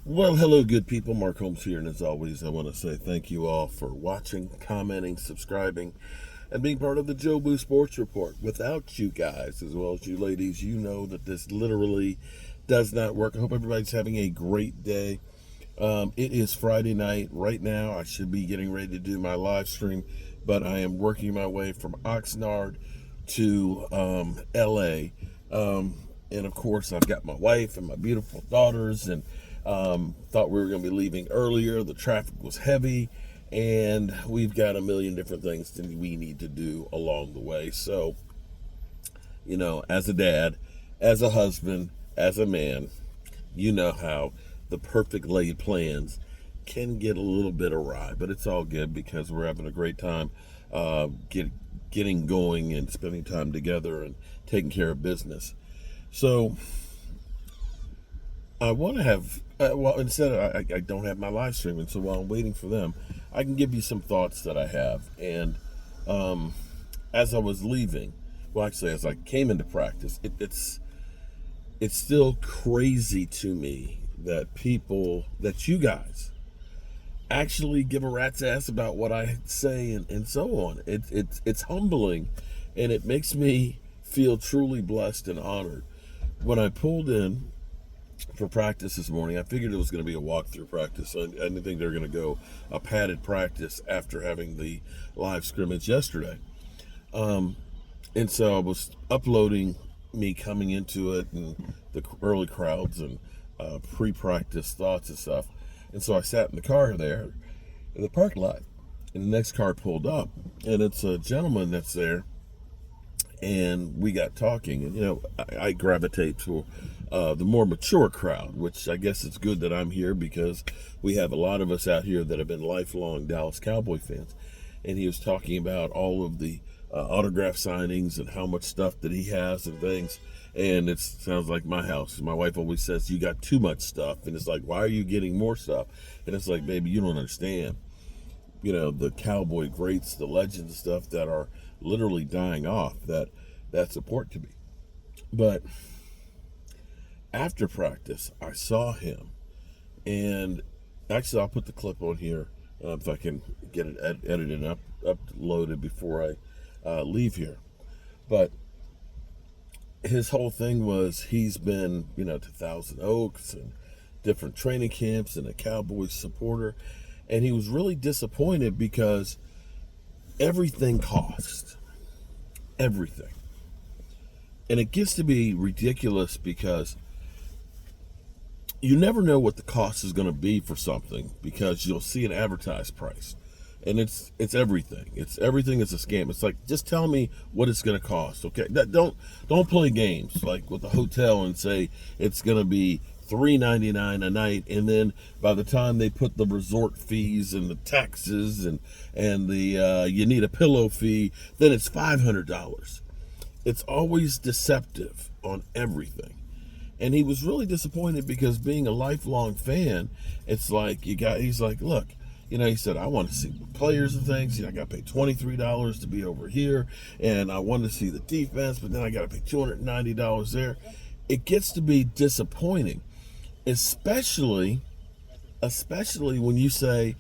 Well, hello, good people. Mark Holmes here, and as always, I want to say thank you all for watching, commenting, subscribing, and being part of the Joe Boo Sports Report. Without you guys, as well as you ladies, you know that this literally does not work. I hope everybody's having a great day. It is Friday night. Right now, I should be getting ready to do my live stream, but I am working my way from Oxnard to LA. And of course, I've got my wife and my beautiful daughters, and thought we were going to be leaving earlier. The traffic was heavy, and we've got a million different things that we need to do along the way. So, as a dad, as a husband, as a man, you know how the perfect laid plans can get a little bit awry, but it's all good because we're having a great time getting going and spending time together and taking care of business. So I want to have, I don't have my live streaming, so while I'm waiting for them, I can give you some thoughts that I have. And as I was leaving, well, actually, as I came into practice, it's still crazy to me that you guys actually give a rat's ass about what I say and so on. It's humbling, and it makes me feel truly blessed and honored. When I pulled in for practice this morning, I figured it was going to be a walkthrough practice. I didn't think they were going to go a padded practice after having the live scrimmage yesterday. And so I was uploading me coming into it and the early crowds and pre-practice thoughts and stuff. And so I sat in the car there in the parking lot, and the next car pulled up, and it's a gentleman that's there. And we got talking, and I gravitate to the more mature crowd, which I guess it's good that I'm here because we have a lot of us out here that have been lifelong Dallas Cowboy fans. And he was talking about all of the autograph signings and how much stuff that he has and things. And it sounds like my house. My wife always says, you got too much stuff. And it's like, why are you getting more stuff? And it's like, baby, you don't understand. The Cowboy greats, the legends stuff that are literally dying off, that's important to me. But after practice, I saw him, and actually I'll put the clip on here if I can get it edited and uploaded before I leave here. But his whole thing was he's been to Thousand Oaks and different training camps and a Cowboys supporter, and he was really disappointed because everything costs. Everything. And it gets to be ridiculous because you never know what the cost is going to be for something because you'll see an advertised price. And it's everything. Everything is a scam. It's like, just tell me what it's going to cost, okay? Don't play games like with the hotel and say it's going to be $3.99 a night, and then by the time they put the resort fees and the taxes and the you need a pillow fee, then it's $500. It's always deceptive on everything. And he was really disappointed because being a lifelong fan, it's like he's like, look, he said, I want to see the players and things. I got to pay $23 to be over here, and I want to see the defense, but then I got to pay $290 there. It gets to be disappointing. Especially when you say,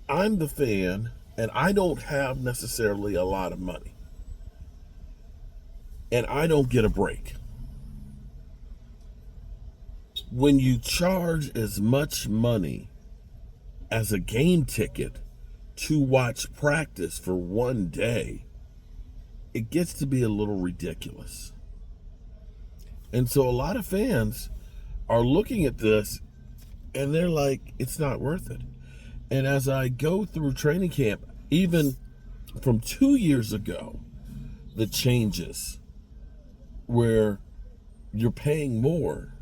I'm the fan and I don't have necessarily a lot of money and I don't get a break. When you charge as much money as a game ticket to watch practice for one day, it gets to be a little ridiculous. And so a lot of fans are looking at this and they're like, it's not worth it. And as I go through training camp, even from 2 years ago, the changes where you're paying more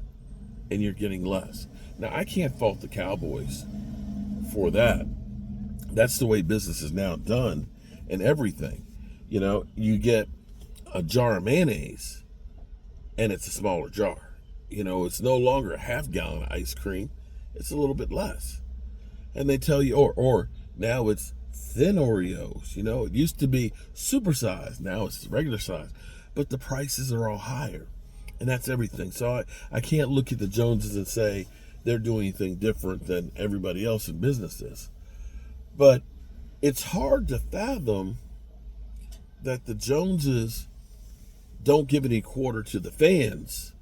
and you're getting less. Now, I can't fault the Cowboys for that. That's the way business is now done and everything. You get a jar of mayonnaise and it's a smaller jar. It's no longer a half-gallon of ice cream. It's a little bit less. And they tell you, or now it's thin Oreos. It used to be super size. Now it's regular size. But the prices are all higher. And that's everything. So I can't look at the Joneses and say, they're doing anything different than everybody else in business is. But it's hard to fathom that the Joneses don't give any quarter to the fans,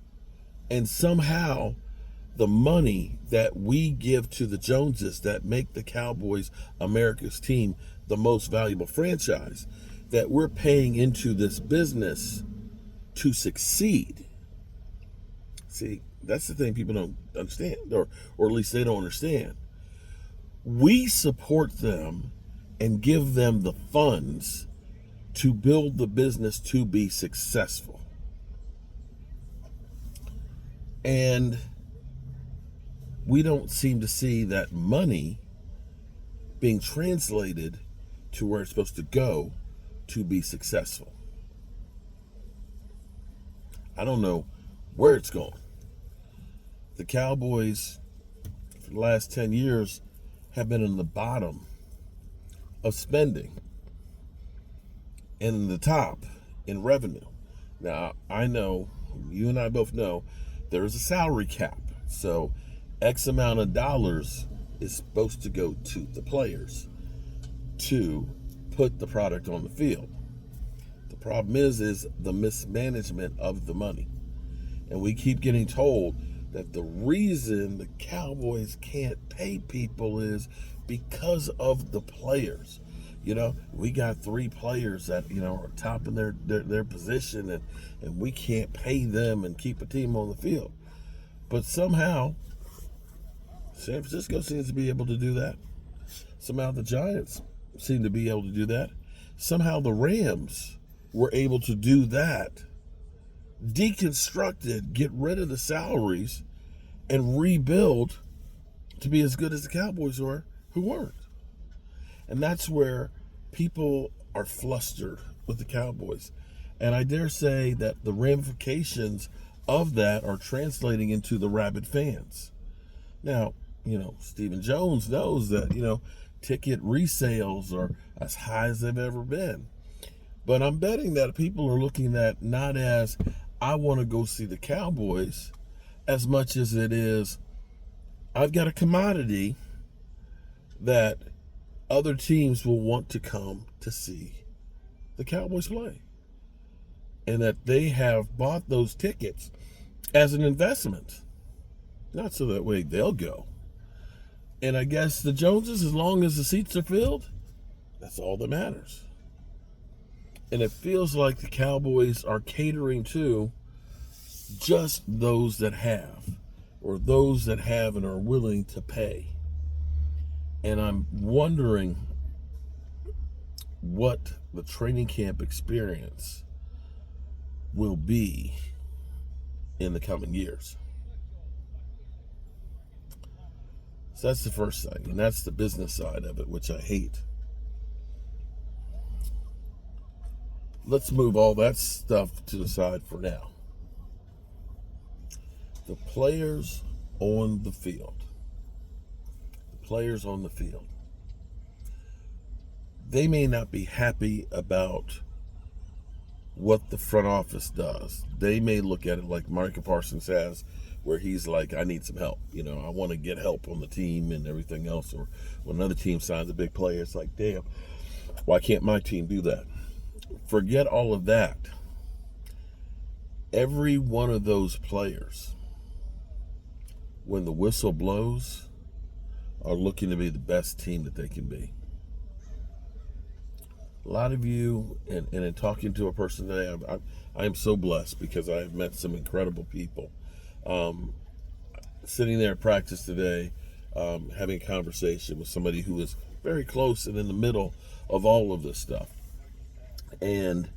and somehow the money that we give to the Joneses that make the Cowboys America's team the most valuable franchise, that we're paying into this business to succeed. See, that's the thing people don't understand, or at least they don't understand. We support them and give them the funds to build the business to be successful. And we don't seem to see that money being translated to where it's supposed to go to be successful. I don't know where it's going. The Cowboys, for the last 10 years, have been in the bottom of spending and in the top in revenue. Now, I know, you and I both know, there is a salary cap. So X amount of dollars is supposed to go to the players to put the product on the field. The problem is the mismanagement of the money. And we keep getting told that the reason the Cowboys can't pay people is because of the players. You know, we got 3 players that, you know, are top in their position, and we can't pay them and keep a team on the field. But somehow, San Francisco seems to be able to do that. Somehow the Giants seem to be able to do that. Somehow the Rams were able to do that, deconstruct it, get rid of the salaries, and rebuild to be as good as the Cowboys were, who weren't. And that's where people are flustered with the Cowboys. And I dare say that the ramifications of that are translating into the rabid fans. Now, you know, Stephen Jones knows that, you know, ticket resales are as high as they've ever been. But I'm betting that people are looking at not as, I want to go see the Cowboys, as much as it is, I've got a commodity that other teams will want to come to see the Cowboys play. And that they have bought those tickets as an investment. Not so that way they'll go. And I guess the Joneses, as long as the seats are filled, that's all that matters. And it feels like the Cowboys are catering to just those that have, or those that have and are willing to pay. And I'm wondering what the training camp experience will be in the coming years. So that's the first thing, and that's the business side of it, which I hate. Let's move all that stuff to the side for now. The players on the field. The players on the field. They may not be happy about what the front office does. They may look at it like Micah Parsons has, where he's like, I need some help. You know, I want to get help on the team and everything else. Or when another team signs a big player, it's like, damn, why can't my team do that? Forget all of that. Every one of those players, when the whistle blows, are looking to be the best team that they can be. A lot of you, and in talking to a person today, I am so blessed because I have met some incredible people. Sitting there at practice today, having a conversation with somebody who is very close and in the middle of all of this stuff. And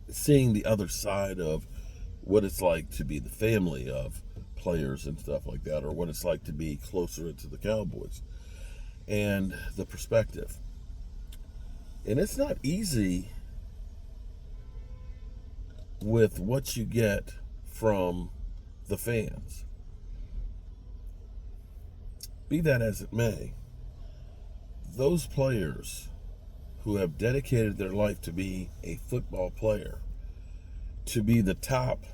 seeing the other side of what it's like to be the family of players and stuff like that, or what it's like to be closer into the Cowboys, and the perspective. And it's not easy with what you get from the fans. Be that as it may, those players who have dedicated their life to be a football player, to be the top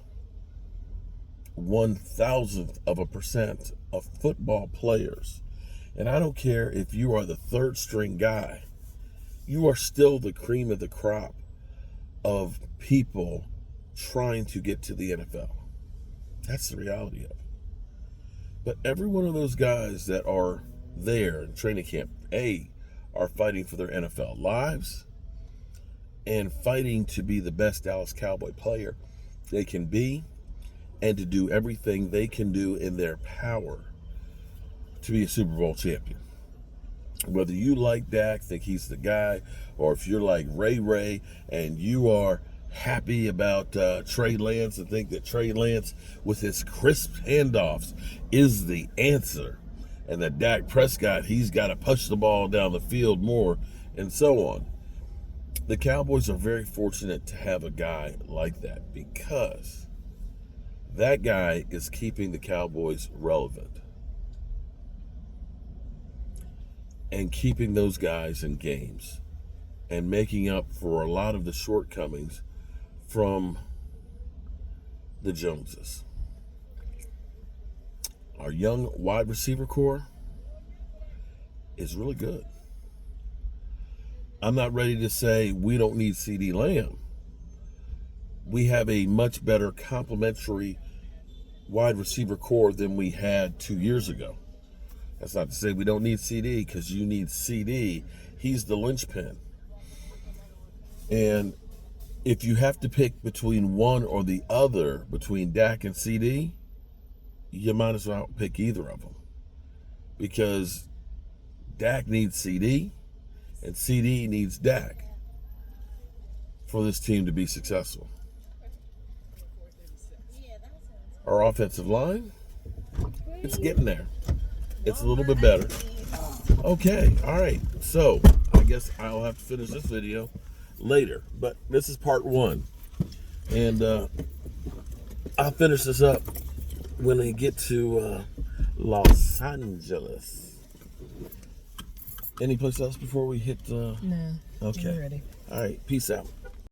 0.001% of football players. And I don't care if you are the third string guy, you are still the cream of the crop of people trying to get to the NFL. That's the reality of it. But every one of those guys that are there in training camp, are fighting for their NFL lives and fighting to be the best Dallas Cowboy player they can be and to do everything they can do in their power to be a Super Bowl champion. Whether you like Dak, think he's the guy, or if you're like Ray and you are happy about Trey Lance and think that Trey Lance with his crisp handoffs is the answer, and that Dak Prescott, he's got to push the ball down the field more, and so on. The Cowboys are very fortunate to have a guy like that, because that guy is keeping the Cowboys relevant and keeping those guys in games and making up for a lot of the shortcomings from the Joneses. Our young wide receiver core is really good. I'm not ready to say we don't need CeeDee Lamb. We have a much better complementary wide receiver core than we had 2 years ago. That's not to say we don't need CD, because you need CD. He's the linchpin. And if you have to pick between one or the other, between Dak and CD, you might as well pick either of them. Because Dak needs CD and CD needs Dak for this team to be successful. Our offensive line, it's getting there. It's a little bit better. Okay, all right. So I guess I'll have to finish this video later, but this is part one, and I'll finish this up when I get to Los Angeles. Any place else before we hit? No. Okay. I'm ready. All right. Peace out.